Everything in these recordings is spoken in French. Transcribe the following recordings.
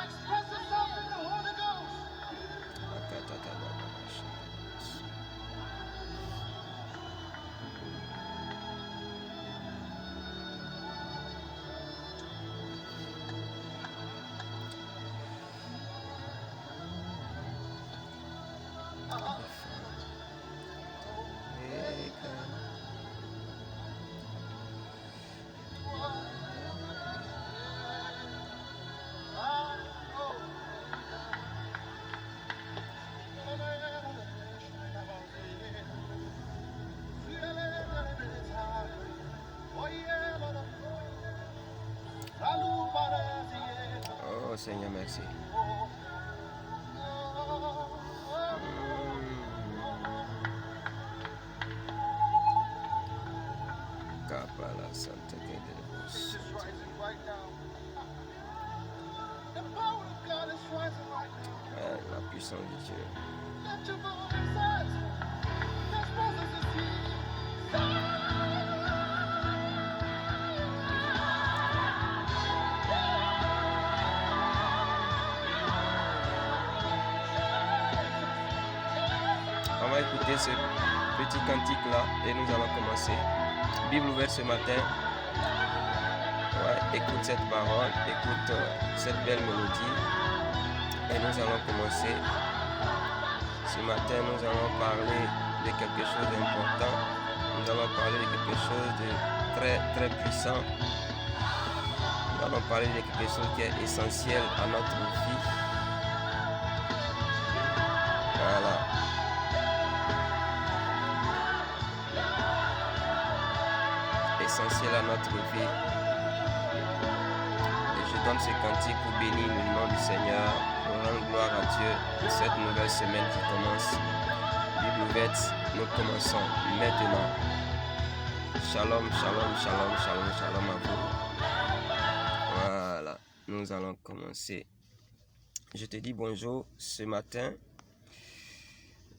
Express yourself in the Holy Ghost. Oh Seigneur, merci. Kapala Santa Kedevos. La puissance de Dieu. On va écouter ce petit cantique là et nous allons commencer. Bible ouverte ce matin. Ouais, écoute cette parole, écoute cette belle mélodie et nous allons commencer. Ce matin, nous allons parler de quelque chose d'important. Nous allons parler de quelque chose de très très puissant. Nous allons parler de quelque chose qui est essentiel à notre vie. Voilà. Essentiel à notre vie. Et je donne ce cantique pour bénir le nom du Seigneur, pour rendre gloire à Dieu pour cette nouvelle semaine qui commence. Bible ouverte, nous commençons maintenant. Shalom, shalom, shalom, shalom, shalom à vous. Voilà, nous allons commencer. Je te dis bonjour ce matin.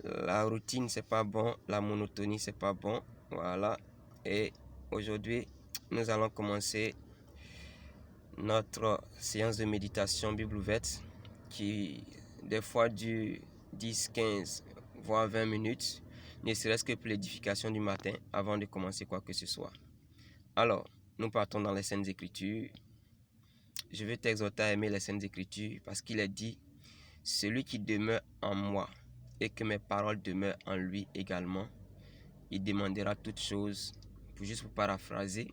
La routine, c'est pas bon. La monotonie, c'est pas bon. Voilà. Et aujourd'hui, nous allons commencer notre séance de méditation Bible ouverte qui des fois dure 10, 15, voire 20 minutes, ne serait-ce que pour l'édification du matin avant de commencer quoi que ce soit. Alors, nous partons dans les Saintes Écritures. Je veux t'exhorter à aimer les Saintes Écritures parce qu'il est dit « Celui qui demeure en moi et que mes paroles demeurent en lui également, il demandera toutes choses, juste pour paraphraser,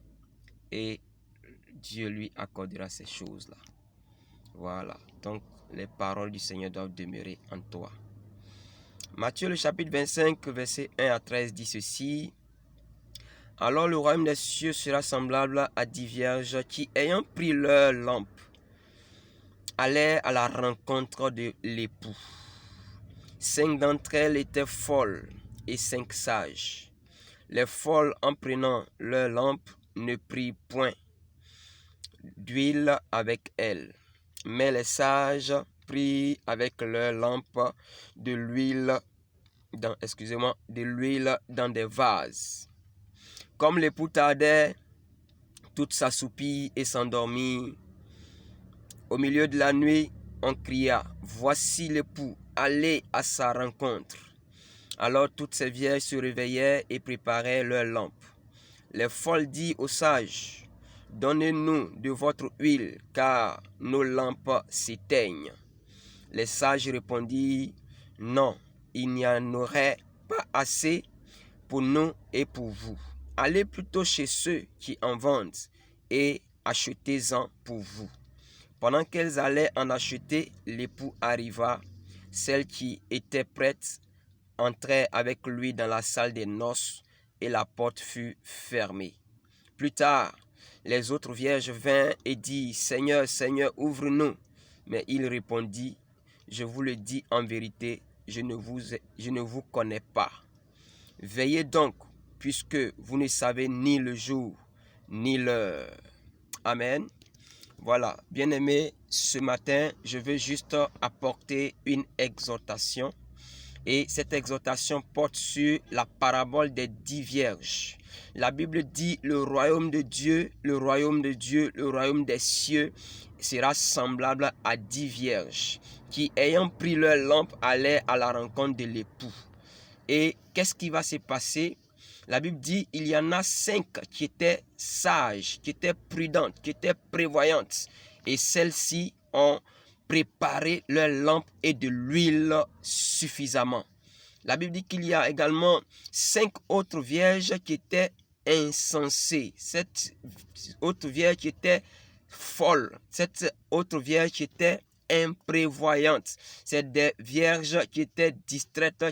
et Dieu lui accordera ces choses-là. » Voilà, donc les paroles du Seigneur doivent demeurer en toi. Matthieu le chapitre 25, verset 1 à 13 dit ceci. « Alors le royaume des cieux sera semblable à 10 vierges qui, ayant pris leur lampe, allèrent à la rencontre de l'époux. 5 d'entre elles étaient folles et 5 sages. Les folles, en prenant leur lampe, ne prirent point d'huile avec elles, mais les sages prirent avec leur lampe de l'huile dans des vases. Comme l'époux tardait, toutes s'assoupirent et s'endormirent. Au milieu de la nuit, on cria, voici l'époux, allez à sa rencontre. Alors toutes ces vierges se réveillèrent et préparèrent leurs lampes. Les folles dirent aux sages, donnez-nous de votre huile, car nos lampes s'éteignent. Les sages répondirent, non, il n'y en aurait pas assez pour nous et pour vous. allez plutôt chez ceux qui en vendent et achetez-en pour vous. Pendant qu'elles allaient en acheter, l'époux arriva. Celle qui était prête entrait avec lui dans la salle des noces et la porte fut fermée. Plus tard, les autres vierges vinrent et dirent, « Seigneur, Seigneur, ouvre-nous. » Mais il répondit, « Je vous le dis en vérité, je ne vous connais pas. Veillez donc, puisque vous ne savez ni le jour, ni l'heure. » Amen. Voilà, bien-aimés, ce matin, je veux juste apporter une exhortation. Et cette exhortation porte sur la parabole des 10 vierges. La Bible dit, le royaume de Dieu, le royaume de Dieu, le royaume des cieux sera semblable à 10 vierges qui, ayant pris leur lampe, allaient à la rencontre de l'époux. Et qu'est-ce qui va se passer? La Bible dit, il y en a 5 qui étaient sages, qui étaient prudentes, qui étaient prévoyantes. Et celles-ci ont préparé leur lampe et de l'huile suffisamment. La Bible dit qu'il y a également 5 autres vierges qui étaient insensées. Cette autre vierge qui était folle. Cette autre vierge qui était imprévoyante. C'est des vierges qui étaient distraites,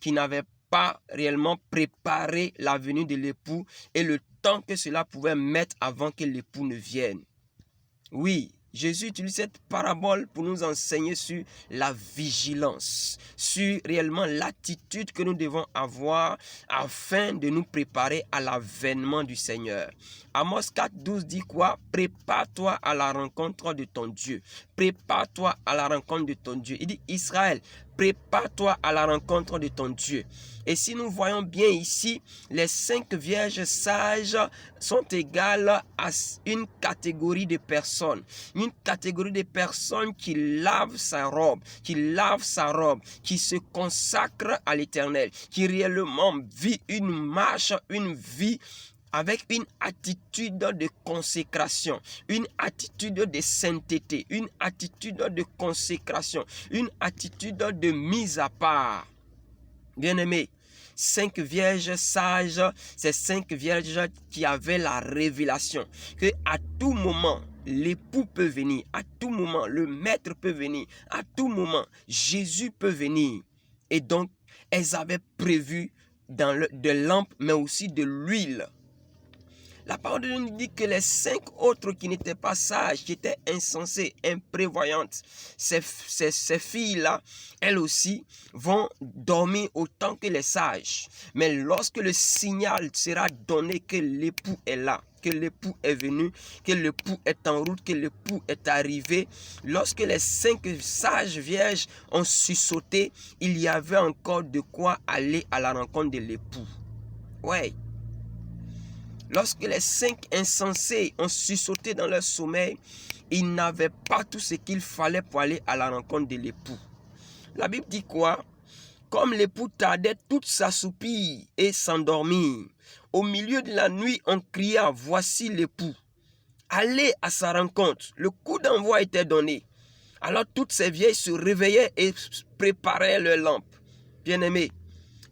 qui n'avaient pas réellement préparé la venue de l'époux et le temps que cela pouvait mettre avant que l'époux ne vienne. Oui, Jésus utilise cette parabole pour nous enseigner sur la vigilance, sur réellement l'attitude que nous devons avoir afin de nous préparer à l'avènement du Seigneur. Amos 4:12 dit quoi? Prépare-toi à la rencontre de ton Dieu. Prépare-toi à la rencontre de ton Dieu. Il dit, Israël, prépare-toi à la rencontre de ton Dieu. Et si nous voyons bien ici, les 5 vierges sages sont égales à une catégorie de personnes. Une catégorie de personnes qui lavent sa robe, qui se consacrent à l'Éternel, qui réellement vit une marche, une vie avec une attitude de consécration, une attitude de sainteté, une attitude de consécration, une attitude de mise à part. Bien-aimés, 5 vierges sages, c'est 5 vierges qui avaient la révélation que à tout moment, l'époux peut venir, à tout moment, le maître peut venir, à tout moment, Jésus peut venir. Et donc, elles avaient prévu de lampes, mais aussi de l'huile. La parole de Dieu nous dit que les 5 autres qui n'étaient pas sages, qui étaient insensées, imprévoyantes, ces filles-là, elles aussi, vont dormir autant que les sages. Mais lorsque le signal sera donné que l'époux est là, que l'époux est venu, que l'époux est en route, que l'époux est arrivé, lorsque les 5 sages vierges ont sursauté, il y avait encore de quoi aller à la rencontre de l'époux. Ouais. Lorsque les 5 insensés ont sursauté dans leur sommeil, ils n'avaient pas tout ce qu'il fallait pour aller à la rencontre de l'époux. La Bible dit quoi? Comme l'époux tardait, toutes s'assoupirent et s'endormirent. Au milieu de la nuit, on cria, « Voici l'époux. » Allez à sa rencontre. Le coup d'envoi était donné. Alors toutes ces vieilles se réveillaient et préparaient leurs lampes. Bien-aimé,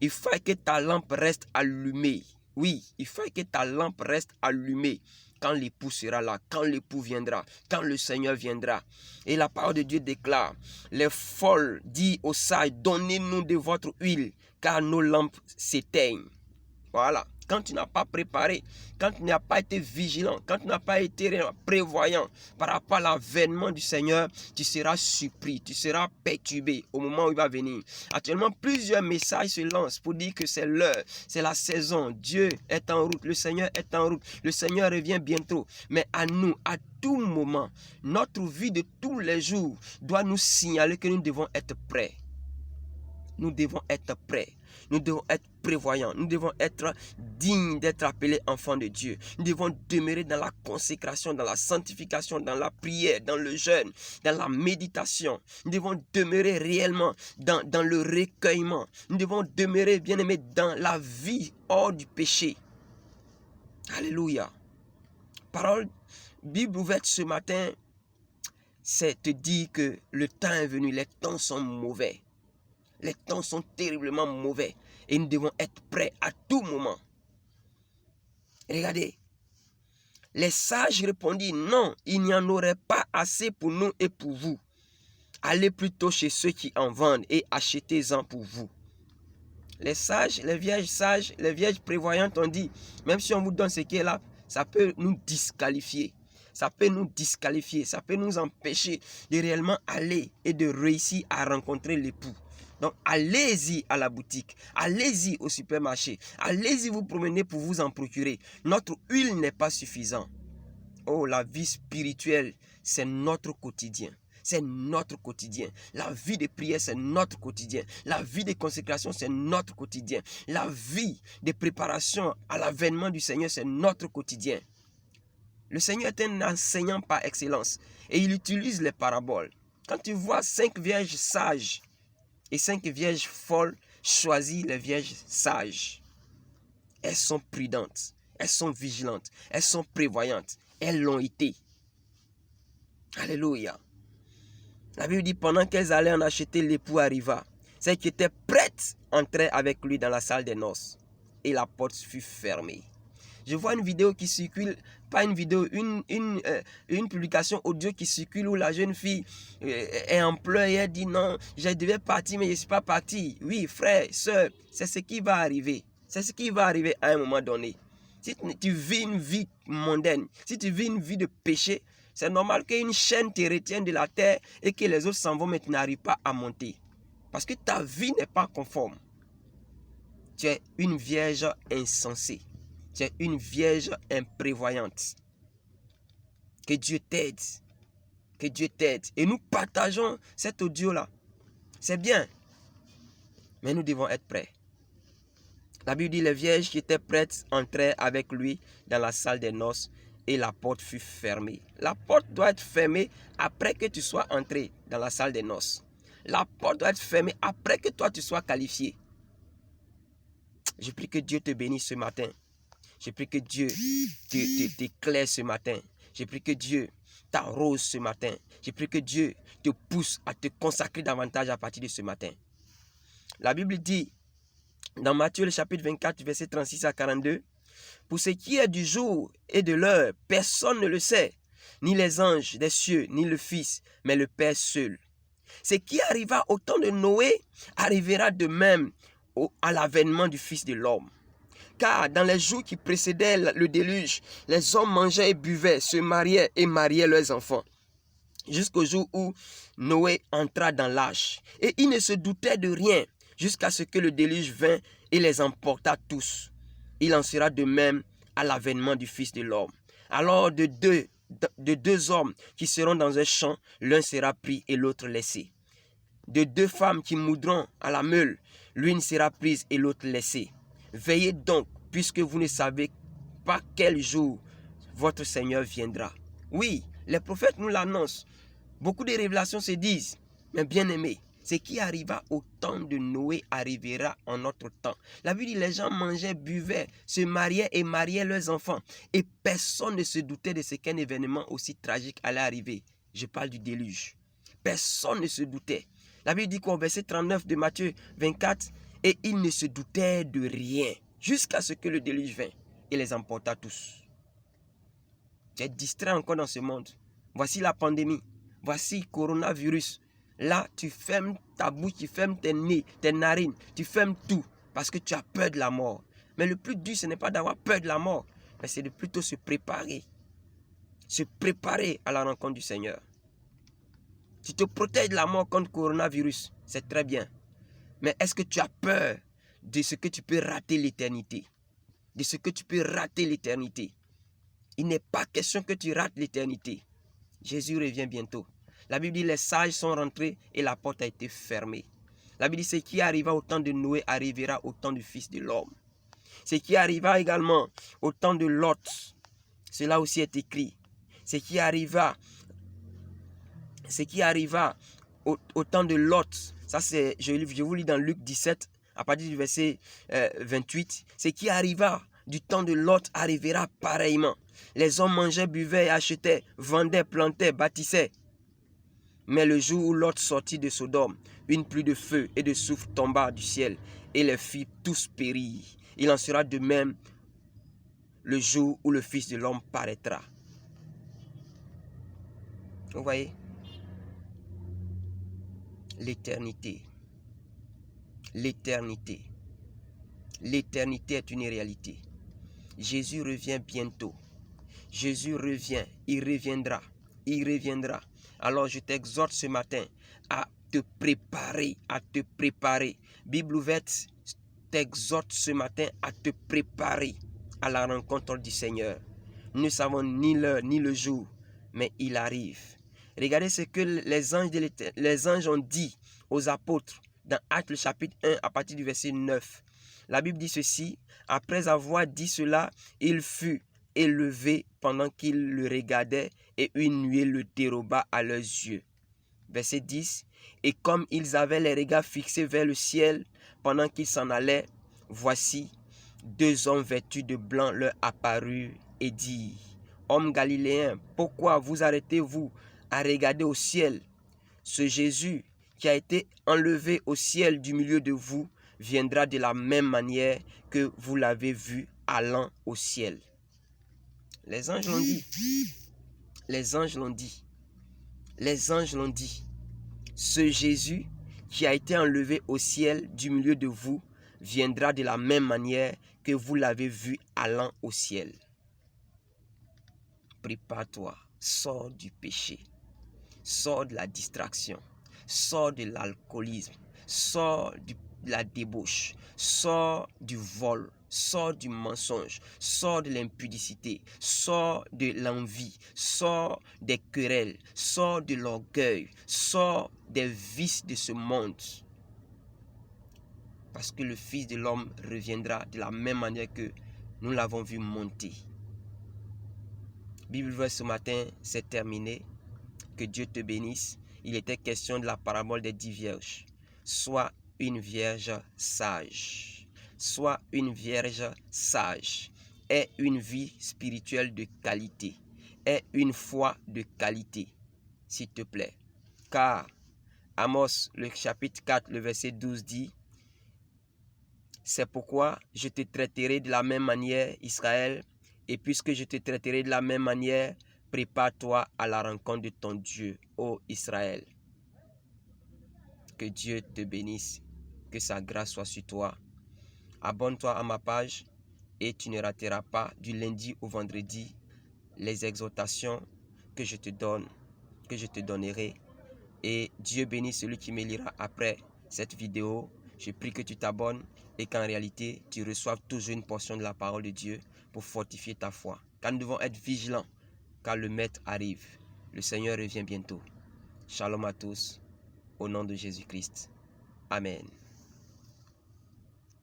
il faut que ta lampe reste allumée. Oui, il faut que ta lampe reste allumée quand l'époux sera là, quand l'époux viendra, quand le Seigneur viendra. Et la parole de Dieu déclare, les folles disent aux sages, donnez-nous de votre huile, car nos lampes s'éteignent. Voilà. Quand tu n'as pas préparé, quand tu n'as pas été vigilant, quand tu n'as pas été prévoyant par rapport à l'avènement du Seigneur, tu seras surpris, tu seras perturbé au moment où il va venir. Actuellement, plusieurs messages se lancent pour dire que c'est l'heure, c'est la saison. Dieu est en route, le Seigneur est en route, le Seigneur revient bientôt. Mais à nous, à tout moment, notre vie de tous les jours doit nous signaler que nous devons être prêts. Nous devons être prêts. Nous devons être prévoyants. Nous devons être dignes d'être appelés enfants de Dieu. Nous devons demeurer dans la consécration, dans la sanctification, dans la prière, dans le jeûne, dans la méditation. Nous devons demeurer réellement dans le recueillement. Nous devons demeurer, bien-aimés, dans la vie hors du péché. Alléluia. Parole, Bible ouverte ce matin, c'est te dire que le temps est venu, les temps sont mauvais. Les temps sont terriblement mauvais et nous devons être prêts à tout moment. Regardez. Les sages répondirent, non, il n'y en aurait pas assez pour nous et pour vous. Allez plutôt chez ceux qui en vendent et achetez-en pour vous. Les sages, les vierges prévoyantes ont dit, même si on vous donne ce qui est là, ça peut nous disqualifier. Ça peut nous disqualifier, ça peut nous empêcher de réellement aller et de réussir à rencontrer l'époux. Donc, allez-y à la boutique, allez-y au supermarché, allez-y vous promener pour vous en procurer. Notre huile n'est pas suffisante. Oh, la vie spirituelle, c'est notre quotidien. C'est notre quotidien. La vie de prière, c'est notre quotidien. La vie de consécration, c'est notre quotidien. La vie de préparation à l'avènement du Seigneur, c'est notre quotidien. Le Seigneur est un enseignant par excellence et il utilise les paraboles. Quand tu vois 5 vierges sages et 5 vierges folles, choisis les vierges sages. Elles sont prudentes, elles sont vigilantes, elles sont prévoyantes, elles l'ont été. Alléluia. La Bible dit, pendant qu'elles allaient en acheter, l'époux arriva. Celles qui étaient prêtes entraient avec lui dans la salle des noces et la porte fut fermée. Je vois une vidéo qui circule, pas une vidéo, une publication audio qui circule où la jeune fille est en pleurs et elle dit non, je devais partir mais je ne suis pas parti. Oui, frère, soeur, c'est ce qui va arriver. C'est ce qui va arriver à un moment donné. Si tu vis une vie mondaine, si tu vis une vie de péché, c'est normal qu'une chaîne te retienne de la terre et que les autres s'en vont mais tu n'arrives pas à monter. Parce que ta vie n'est pas conforme. Tu es une vierge insensée. Tu es une vierge imprévoyante. Que Dieu t'aide. Que Dieu t'aide. Et nous partageons cet audio-là. C'est bien. Mais nous devons être prêts. La Bible dit, les vierges qui étaient prêtes entraient avec lui dans la salle des noces et la porte fut fermée. La porte doit être fermée après que tu sois entré dans la salle des noces. La porte doit être fermée après que toi tu sois qualifié. Je prie que Dieu te bénisse ce matin. Je prie que Dieu t'éclaire ce matin. Je prie que Dieu t'arrose ce matin. Je prie que Dieu te pousse à te consacrer davantage à partir de ce matin. La Bible dit, dans Matthieu le chapitre 24, verset 36 à 42, « Pour ce qui est du jour et de l'heure, personne ne le sait, ni les anges des cieux, ni le Fils, mais le Père seul. Ce qui arriva au temps de Noé arrivera de même à l'avènement du Fils de l'homme. Car dans les jours qui précédaient le déluge, les hommes mangeaient et buvaient, se mariaient et mariaient leurs enfants, jusqu'au jour où Noé entra dans l'arche. Et ils ne se doutaient de rien, jusqu'à ce que le déluge vint et les emporta tous. Il en sera de même à l'avènement du Fils de l'homme. Alors de deux hommes qui seront dans un champ, l'un sera pris et l'autre laissé. De 2 femmes qui moudront à la meule, l'une sera prise et l'autre laissée. Veillez donc, puisque vous ne savez pas quel jour votre Seigneur viendra. » Oui, les prophètes nous l'annoncent. Beaucoup de révélations se disent, mais bien aimés, ce qui arriva au temps de Noé arrivera en notre temps. La Bible dit, les gens mangeaient, buvaient, se mariaient et mariaient leurs enfants. Et personne ne se doutait de ce qu'un événement aussi tragique allait arriver. Je parle du déluge. Personne ne se doutait. La Bible dit qu'au verset 39 de Matthieu 24, « Et ils ne se doutaient de rien, jusqu'à ce que le déluge vint et les emporta tous. » Tu es distrait encore dans ce monde. Voici la pandémie. Voici le coronavirus. Là, tu fermes ta bouche, tu fermes tes nez, tes narines, tu fermes tout parce que tu as peur de la mort. Mais le plus dur, ce n'est pas d'avoir peur de la mort, mais c'est de plutôt se préparer. Se préparer à la rencontre du Seigneur. Tu te protèges de la mort contre le coronavirus, c'est très bien. Mais est-ce que tu as peur de ce que tu peux rater l'éternité? De ce que tu peux rater l'éternité? Il n'est pas question que tu rates l'éternité. Jésus revient bientôt. La Bible dit, les sages sont rentrés et la porte a été fermée. La Bible dit, ce qui arriva au temps de Noé arrivera au temps du Fils de l'homme. Ce qui arriva également au temps de Lot, cela aussi est écrit. Ce qui arriva au temps de Lot, ça c'est, je vous lis dans Luc 17, à partir du verset 28. Ce qui arriva du temps de Lot arrivera pareillement. Les hommes mangeaient, buvaient et achetaient, vendaient, plantaient, bâtissaient. Mais le jour où Lot sortit de Sodome, une pluie de feu et de soufre tomba du ciel et les fit tous périr. Il en sera de même le jour où le Fils de l'homme paraîtra. Vous voyez? L'éternité. L'éternité. L'éternité est une réalité. Jésus revient bientôt. Jésus revient, il reviendra, il reviendra. Alors je t'exhorte ce matin à te préparer, à te préparer. Bible ouverte t'exhorte ce matin à te préparer à la rencontre du Seigneur. Nous ne savons ni l'heure ni le jour, mais il arrive. Regardez ce que les anges ont dit aux apôtres dans Actes chapitre 1 à partir du verset 9. La Bible dit ceci: après avoir dit cela, il fut élevé pendant qu'ils le regardaient et une nuée le déroba à leurs yeux. Verset 10. Et comme ils avaient les regards fixés vers le ciel pendant qu'ils s'en allaient, voici, 2 hommes vêtus de blanc leur apparurent et dirent: hommes galiléens, pourquoi vous arrêtez-vous à regarder au ciel? Ce Jésus qui a été enlevé au ciel du milieu de vous viendra de la même manière que vous l'avez vu allant au ciel. Les anges l'ont dit. Les anges l'ont dit. Les anges l'ont dit. Ce Jésus qui a été enlevé au ciel du milieu de vous viendra de la même manière que vous l'avez vu allant au ciel. Prépare-toi, sors du péché, sors de la distraction, sors de l'alcoolisme, sors de la débauche, sors du vol, sors du mensonge, sors de l'impudicité, sors de l'envie, sors des querelles, sors de l'orgueil, sors des vices de ce monde. Parce que le Fils de l'homme reviendra de la même manière que nous l'avons vu monter. Bible verse ce matin, c'est terminé. Que Dieu te bénisse. Il était question de la parabole des 10 vierges. Sois une vierge sage. Sois une vierge sage. Aie une vie spirituelle de qualité. Aie une foi de qualité, s'il te plaît. Car Amos, le chapitre 4, le verset 12 dit: c'est pourquoi je te traiterai de la même manière, Israël, et puisque je te traiterai de la même manière, prépare-toi à la rencontre de ton Dieu, ô Israël. Que Dieu te bénisse, que sa grâce soit sur toi. Abonne-toi à ma page et tu ne rateras pas du lundi au vendredi les exhortations que je te donne, que je te donnerai. Et Dieu bénisse celui qui me lira après cette vidéo. Je prie que tu t'abonnes et qu'en réalité, tu reçoives toujours une portion de la parole de Dieu pour fortifier ta foi. Car nous devons être vigilants, car le Maître arrive. Le Seigneur revient bientôt. Shalom à tous, au nom de Jésus-Christ. Amen.